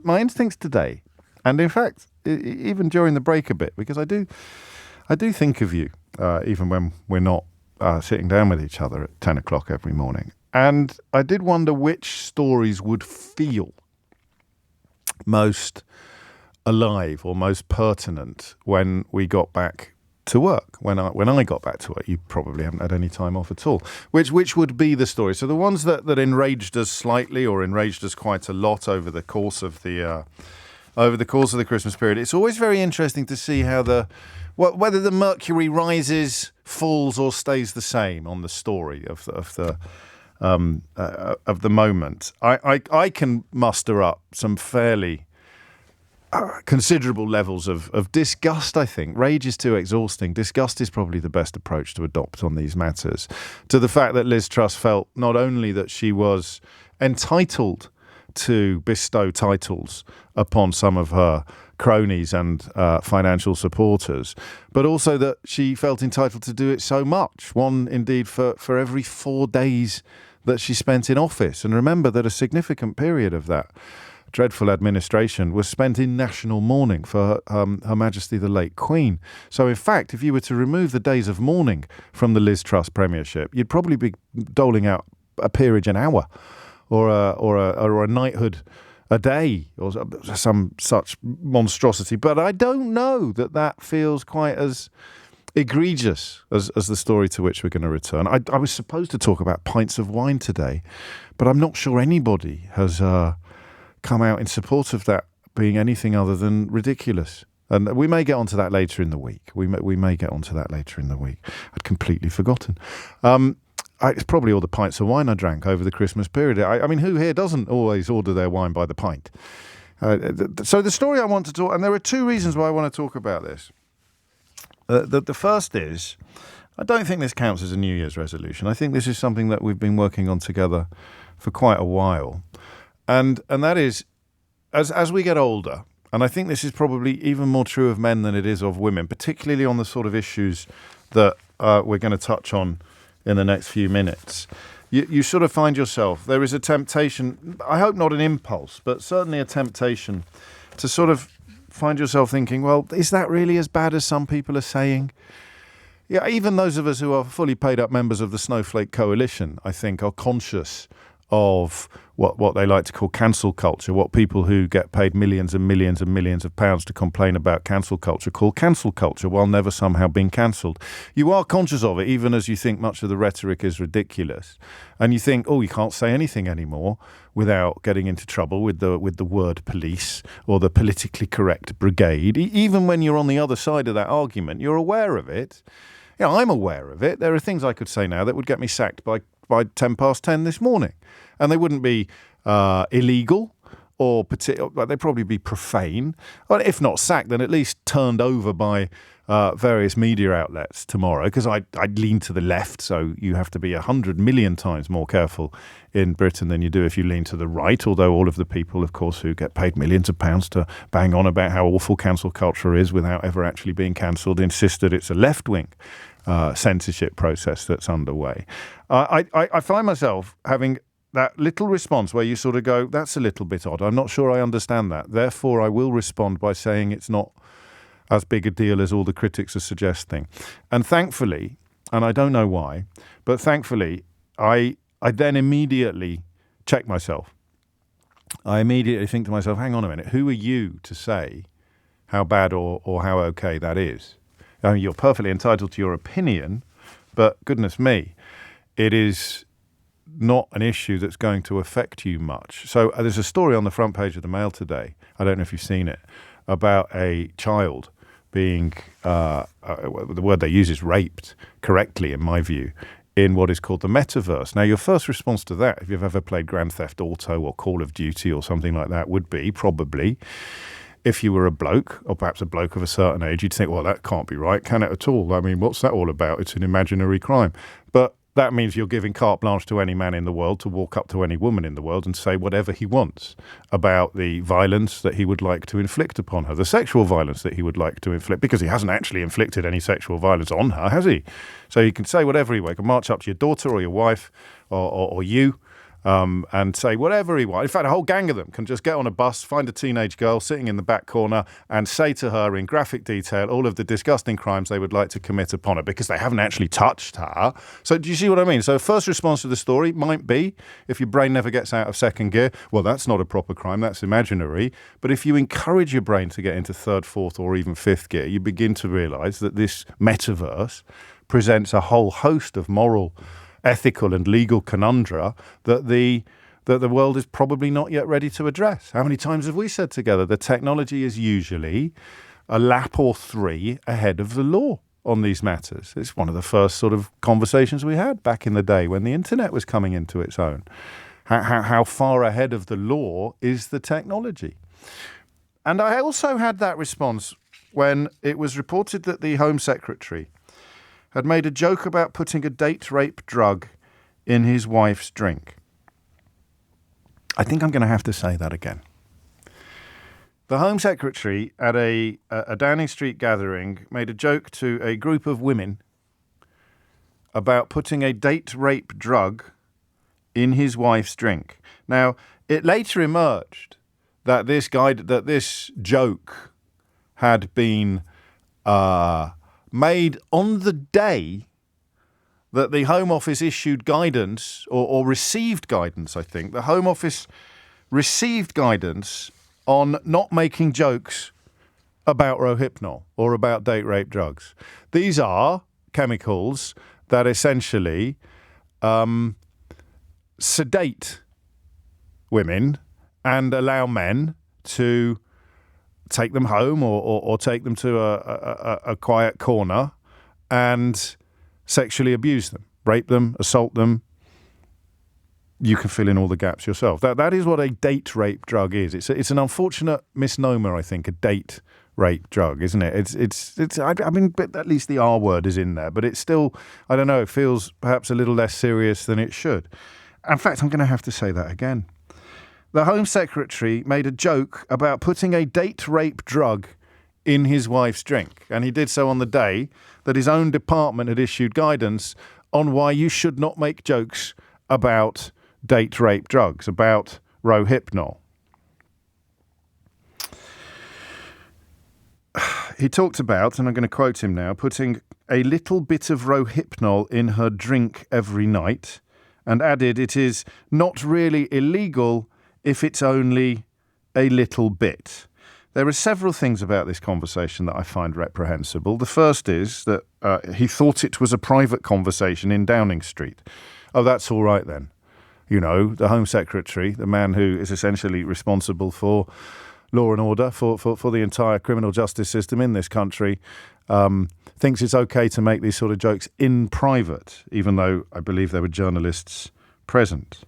my instincts today, and in fact, even during the break a bit, because I do think of you, even when we're not sitting down with each other at 10 o'clock every morning. And I did wonder which stories would feel most alive or most pertinent when we got back to work. When I got back to work, you probably haven't had any time off at all. Which would be the story? So the ones that enraged us slightly or enraged us quite a lot over the course of the Christmas period. It's always very interesting to see how whether the mercury rises, falls, or stays the same on the story of the moment. I can muster up some fairly considerable levels of disgust, I think. Rage is too exhausting. Disgust is probably the best approach to adopt on these matters. To the fact that Liz Truss felt not only that she was entitled to bestow titles upon some of her cronies and financial supporters, but also that she felt entitled to do it so much. One, indeed, for every 4 days that she spent in office. And remember that a significant period of that dreadful administration was spent in national mourning for Her Majesty the late Queen. So in fact, if you were to remove the days of mourning from the Liz Truss premiership, you'd probably be doling out a peerage an hour or a knighthood a day or some such monstrosity. But I don't know that feels quite as egregious as the story to which we're going to return. I was supposed to talk about pints of wine today, but I'm not sure anybody has come out in support of that being anything other than ridiculous. And we may get onto that later in the week. We may get onto that later in the week. I'd completely forgotten. It's probably all the pints of wine I drank over the Christmas period. I mean, who here doesn't always order their wine by the pint? So the story I want to talk, and there are two reasons why I want to talk about this. The first is, I don't think this counts as a New Year's resolution. I think this is something that we've been working on together for quite a while. And that is, as we get older, and I think this is probably even more true of men than it is of women, particularly on the sort of issues that we're going to touch on in the next few minutes, you sort of find yourself, there is a temptation, I hope not an impulse, but certainly a temptation to sort of find yourself thinking, well, is that really as bad as some people are saying? Yeah, even those of us who are fully paid up members of the Snowflake Coalition, I think, are conscious of what they like to call cancel culture, what people who get paid millions and millions and millions of pounds to complain about cancel culture call cancel culture, while never somehow being cancelled. You are conscious of it, even as you think much of the rhetoric is ridiculous. And you think, oh, you can't say anything anymore without getting into trouble with the word police or the politically correct brigade. Even when you're on the other side of that argument, you're aware of it. Yeah, I'm aware of it. There are things I could say now that would get me sacked by 10:10 this morning. And they wouldn't be illegal or they'd probably be profane. Or if not sacked, then at least turned over by various media outlets tomorrow, because I'd lean to the left, so you have to be 100 million times more careful in Britain than you do if you lean to the right, although all of the people, of course, who get paid millions of pounds to bang on about how awful cancel culture is without ever actually being cancelled insist that it's a left-wing censorship process that's underway. I find myself having that little response where you sort of go, that's a little bit odd. I'm not sure I understand that. Therefore, I will respond by saying it's not as big a deal as all the critics are suggesting. And thankfully, and I don't know why, but thankfully, I then immediately check myself. I immediately think to myself, hang on a minute, who are you to say how bad or how okay that is? I mean, you're perfectly entitled to your opinion, but goodness me, it is not an issue that's going to affect you much. So there's a story on the front page of the Mail today, I don't know if you've seen it, about a child being, the word they use is raped, correctly in my view, in what is called the metaverse. Now, your first response to that, if you've ever played Grand Theft Auto or Call of Duty or something like that, would be probably, if you were a bloke, or perhaps a bloke of a certain age, you'd think, well, that can't be right, can it at all? I mean, what's that all about? It's an imaginary crime. But that means you're giving carte blanche to any man in the world to walk up to any woman in the world and say whatever he wants about the violence that he would like to inflict upon her, the sexual violence that he would like to inflict, because he hasn't actually inflicted any sexual violence on her, has he? So you can say whatever he wants. You can march up to your daughter or your wife or you and say whatever he wants. In fact, a whole gang of them can just get on a bus, find a teenage girl sitting in the back corner and say to her in graphic detail all of the disgusting crimes they would like to commit upon her because they haven't actually touched her. So do you see what I mean? So first response to the story might be, if your brain never gets out of second gear, well, that's not a proper crime, that's imaginary. But if you encourage your brain to get into third, fourth or even fifth gear, you begin to realise that this metaverse presents a whole host of moral, ethical and legal conundra that the world is probably not yet ready to address. How many times have we said together that technology is usually a lap or three ahead of the law on these matters? It's one of the first sort of conversations we had back in the day when the internet was coming into its own. How far ahead of the law is the technology? And I also had that response when it was reported that the Home Secretary had made a joke about putting a date rape drug in his wife's drink. I think I'm going to have to say that again. The Home Secretary at a Downing Street gathering made a joke to a group of women about putting a date rape drug in his wife's drink. Now, it later emerged that this joke had been made on the day that the Home Office issued guidance or received guidance, I think. The Home Office received guidance on not making jokes about Rohypnol or about date rape drugs. These are chemicals that essentially sedate women and allow men to take them home or take them to a quiet corner and sexually abuse them, rape them, assault them. You can fill in all the gaps yourself. That is what a date rape drug is. It's an unfortunate misnomer, I think, a date rape drug, isn't it? I mean, but at least the R word is in there, but it's still, I don't know, it feels perhaps a little less serious than it should. In fact, I'm going to have to say that again. The Home Secretary made a joke about putting a date rape drug in his wife's drink. And he did so on the day that his own department had issued guidance on why you should not make jokes about date rape drugs, about Rohypnol. He talked about, and I'm going to quote him now, putting a little bit of Rohypnol in her drink every night, and added it is not really illegal if it's only a little bit. There are several things about this conversation that I find reprehensible. The first is that he thought it was a private conversation in Downing Street. Oh, that's all right then. You know, the Home Secretary, the man who is essentially responsible for law and order, for the entire criminal justice system in this country, thinks it's okay to make these sort of jokes in private, even though I believe there were journalists present.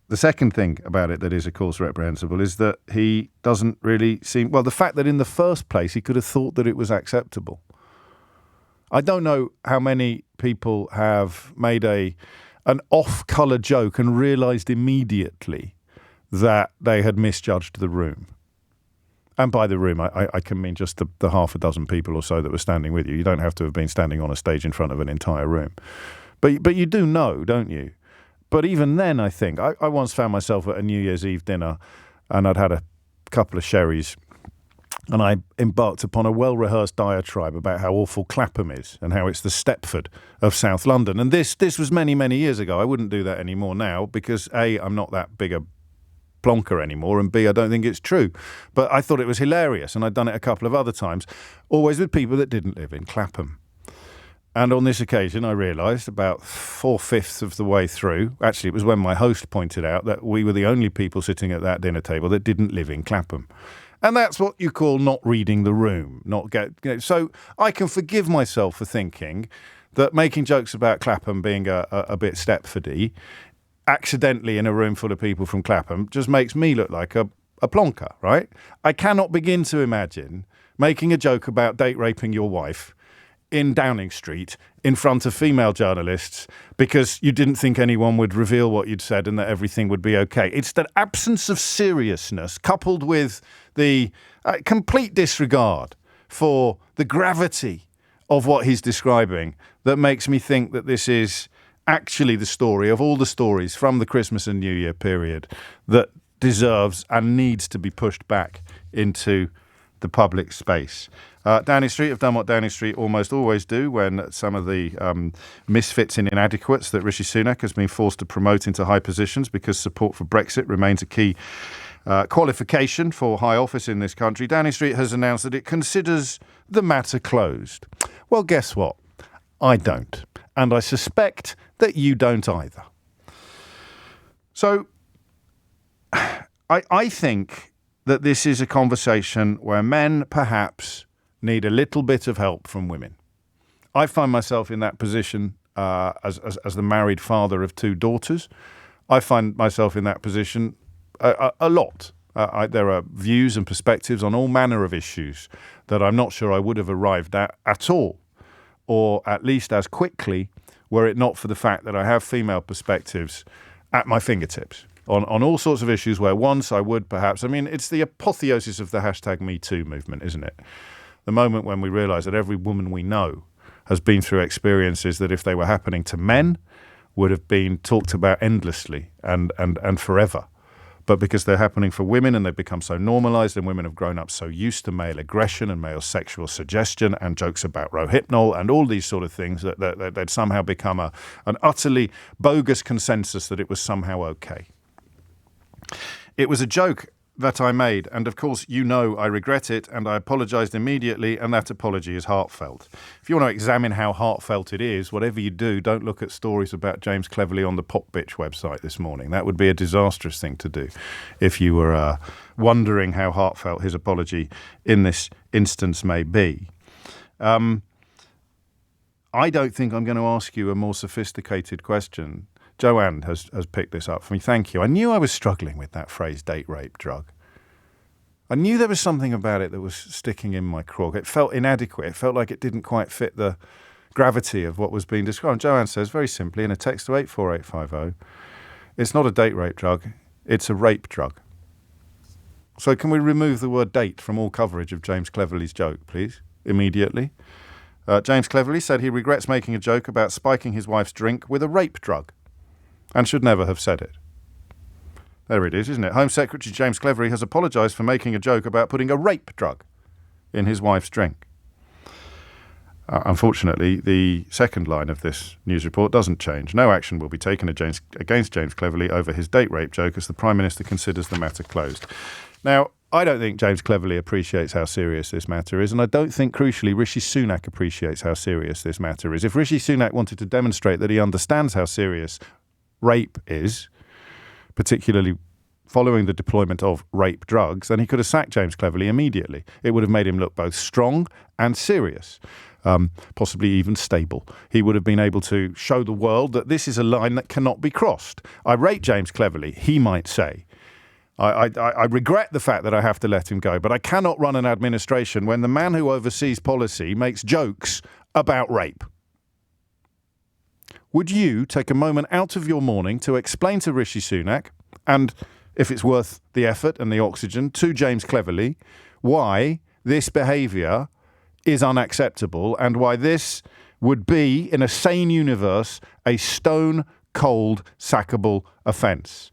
The second thing about it that is, of course, reprehensible is that he doesn't really seem... Well, the fact that in the first place he could have thought that it was acceptable. I don't know how many people have made an off-colour joke and realised immediately that they had misjudged the room. And by the room, I can mean just the half a dozen people or so that were standing with you. You don't have to have been standing on a stage in front of an entire room. But you do know, don't you? But even then, I think, I once found myself at a New Year's Eve dinner and I'd had a couple of sherries and I embarked upon a well-rehearsed diatribe about how awful Clapham is and how it's the Stepford of South London. And this was many, many years ago. I wouldn't do that anymore now because, A, I'm not that big a plonker anymore, and B, I don't think it's true. But I thought it was hilarious, and I'd done it a couple of other times, always with people that didn't live in Clapham. And on this occasion, I realised about 4/5 of the way through, actually it was when my host pointed out that we were the only people sitting at that dinner table that didn't live in Clapham. And that's what you call not reading the room. So I can forgive myself for thinking that making jokes about Clapham being a bit Stepfordy, accidentally in a room full of people from Clapham, just makes me look like a plonker, right? I cannot begin to imagine making a joke about date raping your wife in Downing Street in front of female journalists because you didn't think anyone would reveal what you'd said and that everything would be okay. It's that absence of seriousness coupled with the complete disregard for the gravity of what he's describing that makes me think that this is actually the story of all the stories from the Christmas and New Year period that deserves and needs to be pushed back into the public space. Downing Street have done what Downing Street almost always do when some of the misfits and inadequates that Rishi Sunak has been forced to promote into high positions because support for Brexit remains a key qualification for high office in this country. Downing Street has announced that it considers the matter closed. Well, guess what? I don't. And I suspect that you don't either. So I think that this is a conversation where men perhaps need a little bit of help from women. I find myself in that position as the married father of 2 daughters. I find myself in that position a lot. There are views and perspectives on all manner of issues that I'm not sure I would have arrived at all, or at least as quickly, were it not for the fact that I have female perspectives at my fingertips on all sorts of issues where once I would perhaps, it's the apotheosis of the hashtag Me Too movement, isn't it? The moment when we realise that every woman we know has been through experiences that if they were happening to men would have been talked about endlessly and forever. But because they're happening for women and they've become so normalised and women have grown up so used to male aggression and male sexual suggestion and jokes about Rohypnol and all these sort of things that they'd somehow become an utterly bogus consensus that it was somehow okay. It was a joke that I made, and of course you know I regret it and I apologised immediately, and that apology is heartfelt. If you want to examine how heartfelt it is, whatever you do, don't look at stories about James Cleverly on the Pop Bitch website this morning. That would be a disastrous thing to do if you were wondering how heartfelt his apology in this instance may be. I don't think I'm going to ask you a more sophisticated question. Joanne has picked this up for me. Thank you. I knew I was struggling with that phrase, date rape drug. I knew there was something about it that was sticking in my craw. It felt inadequate. It felt like it didn't quite fit the gravity of what was being described. Joanne says, very simply, in a text to 84850, it's not a date rape drug, it's a rape drug. So can we remove the word date from all coverage of James Cleverly's joke, please, immediately? James Cleverly said he regrets making a joke about spiking his wife's drink with a rape drug, and should never have said it. There it is, isn't it? Home Secretary James Cleverly has apologised for making a joke about putting a rape drug in his wife's drink. Unfortunately, the second line of this news report doesn't change. No action will be taken against James Cleverly over his date rape joke as the Prime Minister considers the matter closed. Now, I don't think James Cleverly appreciates how serious this matter is, and I don't think, crucially, Rishi Sunak appreciates how serious this matter is. If Rishi Sunak wanted to demonstrate that he understands how serious rape is, particularly following the deployment of rape drugs, then he could have sacked James Cleverly immediately. It would have made him look both strong and serious, possibly even stable. He would have been able to show the world that this is a line that cannot be crossed. I rate James Cleverly, he might say. I regret the fact that I have to let him go, but I cannot run an administration when the man who oversees policy makes jokes about rape. Would you take a moment out of your morning to explain to Rishi Sunak, and if it's worth the effort and the oxygen, to James Cleverly, why this behaviour is unacceptable and why this would be, in a sane universe, a stone-cold sackable offence?